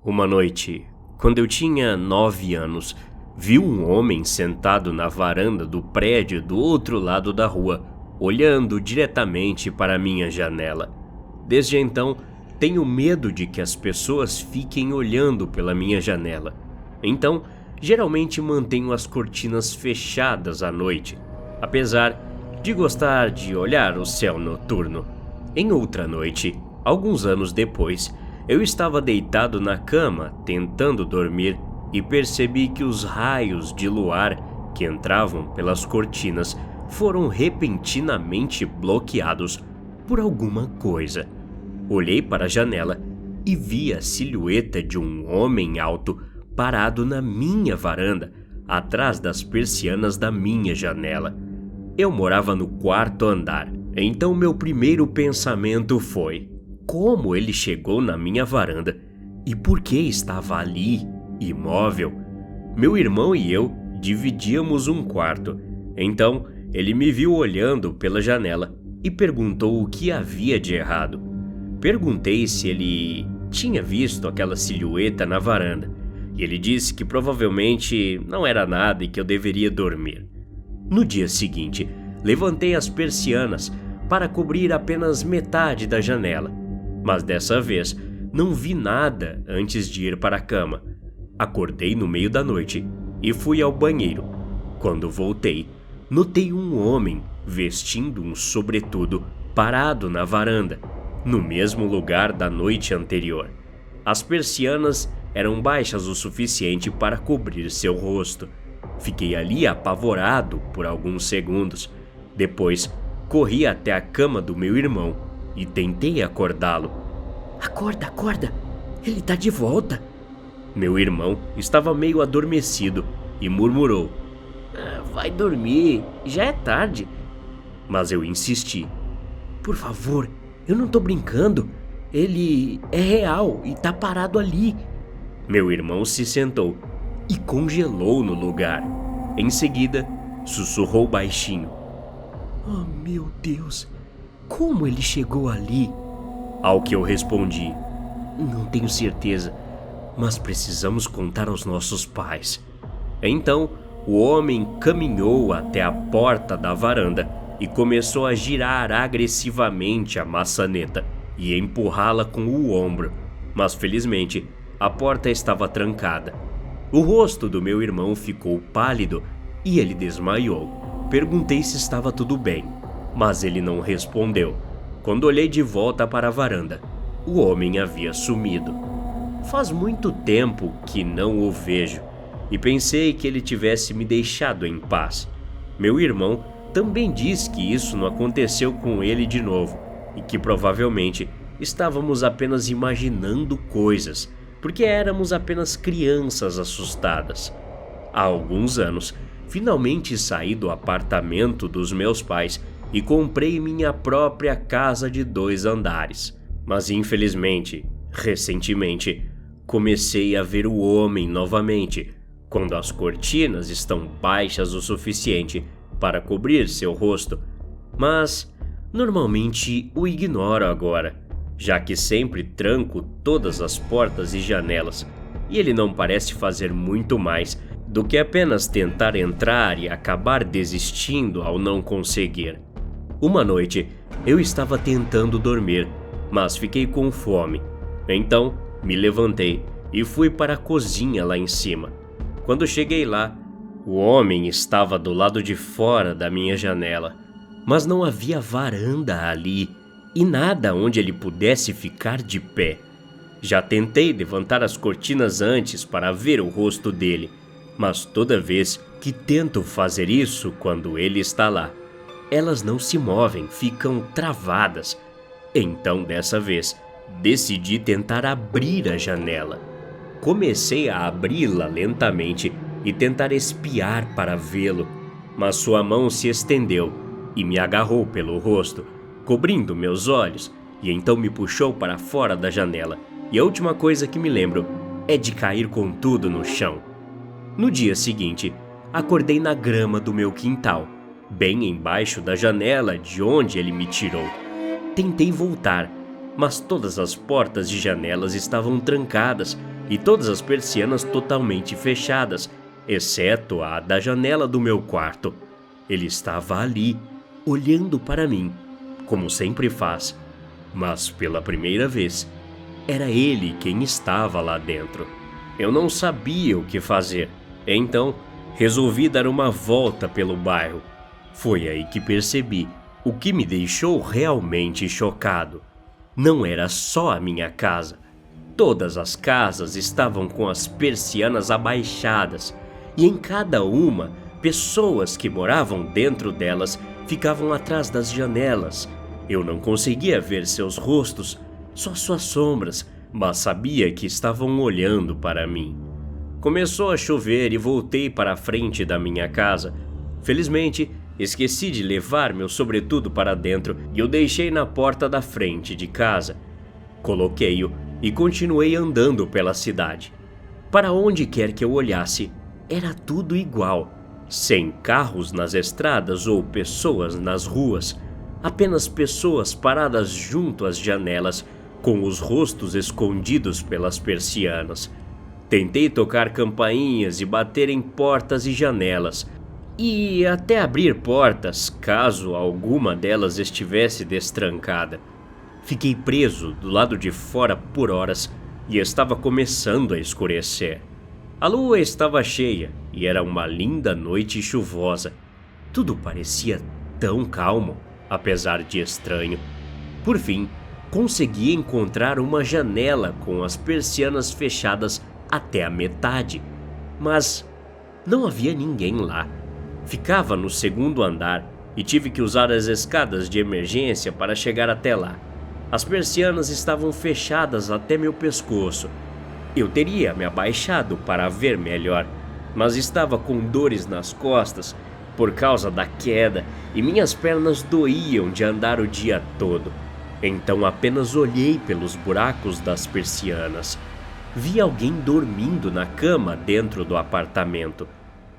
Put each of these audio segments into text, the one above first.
Uma noite, quando eu tinha 9 anos, vi um homem sentado na varanda do prédio do outro lado da rua, olhando diretamente para a minha janela. Desde então, tenho medo de que as pessoas fiquem olhando pela minha janela. Então, geralmente mantenho as cortinas fechadas à noite, apesar de gostar de olhar o céu noturno. Em outra noite, alguns anos depois, eu estava deitado na cama tentando dormir e percebi que os raios de luar que entravam pelas cortinas foram repentinamente bloqueados por alguma coisa. Olhei para a janela e vi a silhueta de um homem alto parado na minha varanda, atrás das persianas da minha janela. Eu morava no 4º andar, então meu primeiro pensamento foi: como ele chegou na minha varanda e por que estava ali, imóvel? Meu irmão e eu dividíamos um quarto, então ele me viu olhando pela janela e perguntou o que havia de errado. Perguntei se ele tinha visto aquela silhueta na varanda, e ele disse que provavelmente não era nada e que eu deveria dormir. No dia seguinte, levantei as persianas para cobrir apenas metade da janela, mas dessa vez não vi nada antes de ir para a cama. Acordei no meio da noite e fui ao banheiro. Quando voltei, notei um homem vestindo um sobretudo parado na varanda, no mesmo lugar da noite anterior. As persianas eram baixas o suficiente para cobrir seu rosto. Fiquei ali apavorado por alguns segundos. Depois, corri até a cama do meu irmão e tentei acordá-lo. Acorda, acorda! Ele tá de volta! Meu irmão estava meio adormecido e murmurou: Vai dormir, já é tarde. Mas eu insisti: por favor, eu não tô brincando. Ele é real e tá parado ali. Meu irmão se sentou e congelou no lugar. Em seguida, sussurrou baixinho: oh, meu Deus, como ele chegou ali? Ao que eu respondi: não tenho certeza, mas precisamos contar aos nossos pais. Então, o homem caminhou até a porta da varanda e começou a girar agressivamente a maçaneta e empurrá-la com o ombro, mas felizmente a porta estava trancada. O rosto do meu irmão ficou pálido e ele desmaiou. Perguntei se estava tudo bem, mas ele não respondeu. Quando olhei de volta para a varanda, o homem havia sumido. Faz muito tempo que não o vejo e pensei que ele tivesse me deixado em paz. Meu irmão também diz que isso não aconteceu com ele de novo e que provavelmente estávamos apenas imaginando coisas, porque éramos apenas crianças assustadas. Há alguns anos, finalmente saí do apartamento dos meus pais e comprei minha própria casa de 2 andares. Mas infelizmente, recentemente, comecei a ver o homem novamente, quando as cortinas estão baixas o suficiente para cobrir seu rosto. Mas normalmente o ignoro agora, já que sempre tranco todas as portas e janelas, e ele não parece fazer muito mais do que apenas tentar entrar e acabar desistindo ao não conseguir. Uma noite, eu estava tentando dormir, mas fiquei com fome. Então, me levantei e fui para a cozinha lá em cima. Quando cheguei lá, o homem estava do lado de fora da minha janela, mas não havia varanda ali e nada onde ele pudesse ficar de pé. Já tentei levantar as cortinas antes para ver o rosto dele, mas toda vez que tento fazer isso quando ele está lá, elas não se movem, ficam travadas. Então, dessa vez, decidi tentar abrir a janela. Comecei a abri-la lentamente e tentar espiar para vê-lo, mas sua mão se estendeu e me agarrou pelo rosto, cobrindo meus olhos, e então me puxou para fora da janela. E a última coisa que me lembro é de cair com tudo no chão. No dia seguinte, acordei na grama do meu quintal, bem embaixo da janela de onde ele me tirou. Tentei voltar, mas todas as portas e janelas estavam trancadas e todas as persianas totalmente fechadas, exceto a da janela do meu quarto. Ele estava ali, olhando para mim, como sempre faz, mas pela primeira vez, era ele quem estava lá dentro. Eu não sabia o que fazer, então resolvi dar uma volta pelo bairro. Foi aí que percebi o que me deixou realmente chocado. Não era só a minha casa. Todas as casas estavam com as persianas abaixadas, e em cada uma, pessoas que moravam dentro delas ficavam atrás das janelas. Eu não conseguia ver seus rostos, só suas sombras, mas sabia que estavam olhando para mim. Começou a chover e voltei para a frente da minha casa. Felizmente, esqueci de levar meu sobretudo para dentro e o deixei na porta da frente de casa. Coloquei-o e continuei andando pela cidade. Para onde quer que eu olhasse, era tudo igual. Sem carros nas estradas ou pessoas nas ruas. Apenas pessoas paradas junto às janelas, com os rostos escondidos pelas persianas. Tentei tocar campainhas e bater em portas e janelas, e até abrir portas, caso alguma delas estivesse destrancada. Fiquei preso do lado de fora por horas e estava começando a escurecer. A lua estava cheia e era uma linda noite chuvosa. Tudo parecia tão calmo, apesar de estranho. Por fim, consegui encontrar uma janela com as persianas fechadas até a metade, mas não havia ninguém lá. Ficava no segundo andar e tive que usar as escadas de emergência para chegar até lá. As persianas estavam fechadas até meu pescoço. Eu teria me abaixado para ver melhor, mas estava com dores nas costas por causa da queda e minhas pernas doíam de andar o dia todo. Então apenas olhei pelos buracos das persianas. Vi alguém dormindo na cama dentro do apartamento.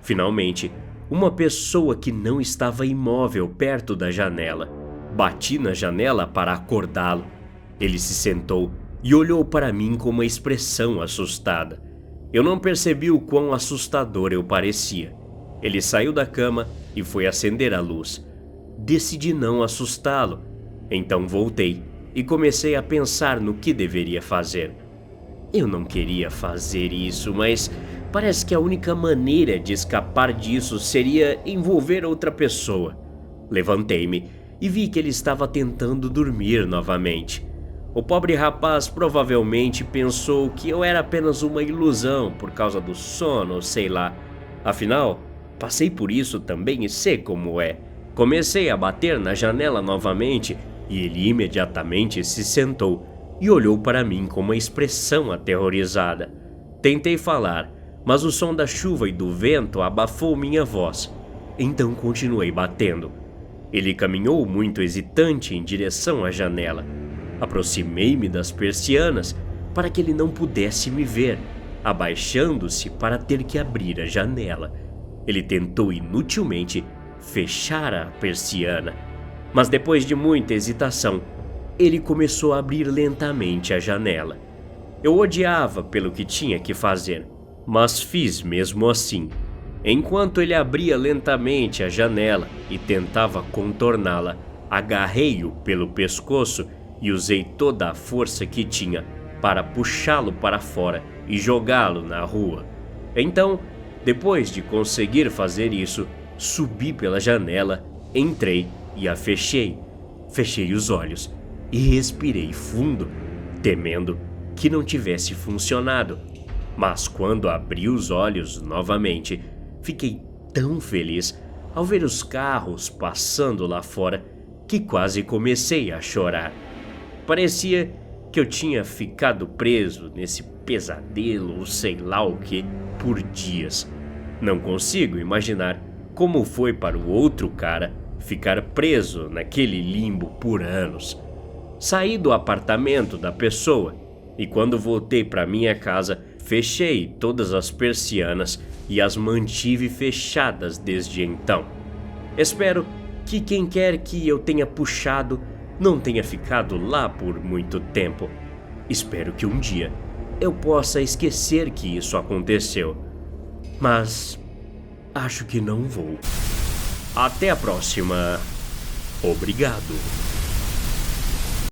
Finalmente, uma pessoa que não estava imóvel perto da janela. Bati na janela para acordá-lo. Ele se sentou e olhou para mim com uma expressão assustada. Eu não percebi o quão assustador eu parecia. Ele saiu da cama e foi acender a luz. Decidi não assustá-lo. Então voltei e comecei a pensar no que deveria fazer. Eu não queria fazer isso, mas parece que a única maneira de escapar disso seria envolver outra pessoa. Levantei-me e vi que ele estava tentando dormir novamente. O pobre rapaz provavelmente pensou que eu era apenas uma ilusão por causa do sono, ou sei lá. Afinal, passei por isso também e sei como é. Comecei a bater na janela novamente e ele imediatamente se sentou e olhou para mim com uma expressão aterrorizada. Tentei falar, mas o som da chuva e do vento abafou minha voz. Então continuei batendo. Ele caminhou muito hesitante em direção à janela. Aproximei-me das persianas para que ele não pudesse me ver, abaixando-se para ter que abrir a janela. Ele tentou inutilmente fechar a persiana, mas depois de muita hesitação, ele começou a abrir lentamente a janela. Eu odiava pelo que tinha que fazer, mas fiz mesmo assim. Enquanto ele abria lentamente a janela e tentava contorná-la, agarrei-o pelo pescoço e usei toda a força que tinha para puxá-lo para fora e jogá-lo na rua. Então, depois de conseguir fazer isso, subi pela janela, entrei e a fechei. Fechei os olhos e respirei fundo, temendo que não tivesse funcionado. Mas quando abri os olhos novamente, fiquei tão feliz ao ver os carros passando lá fora que quase comecei a chorar. Parecia que eu tinha ficado preso nesse pesadelo ou sei lá o que por dias. Não consigo imaginar como foi para o outro cara ficar preso naquele limbo por anos. Saí do apartamento da pessoa e quando voltei para minha casa, fechei todas as persianas e as mantive fechadas desde então. Espero que quem quer que eu tenha puxado não tenha ficado lá por muito tempo. Espero que um dia eu possa esquecer que isso aconteceu. Mas acho que não vou. Até a próxima. Obrigado.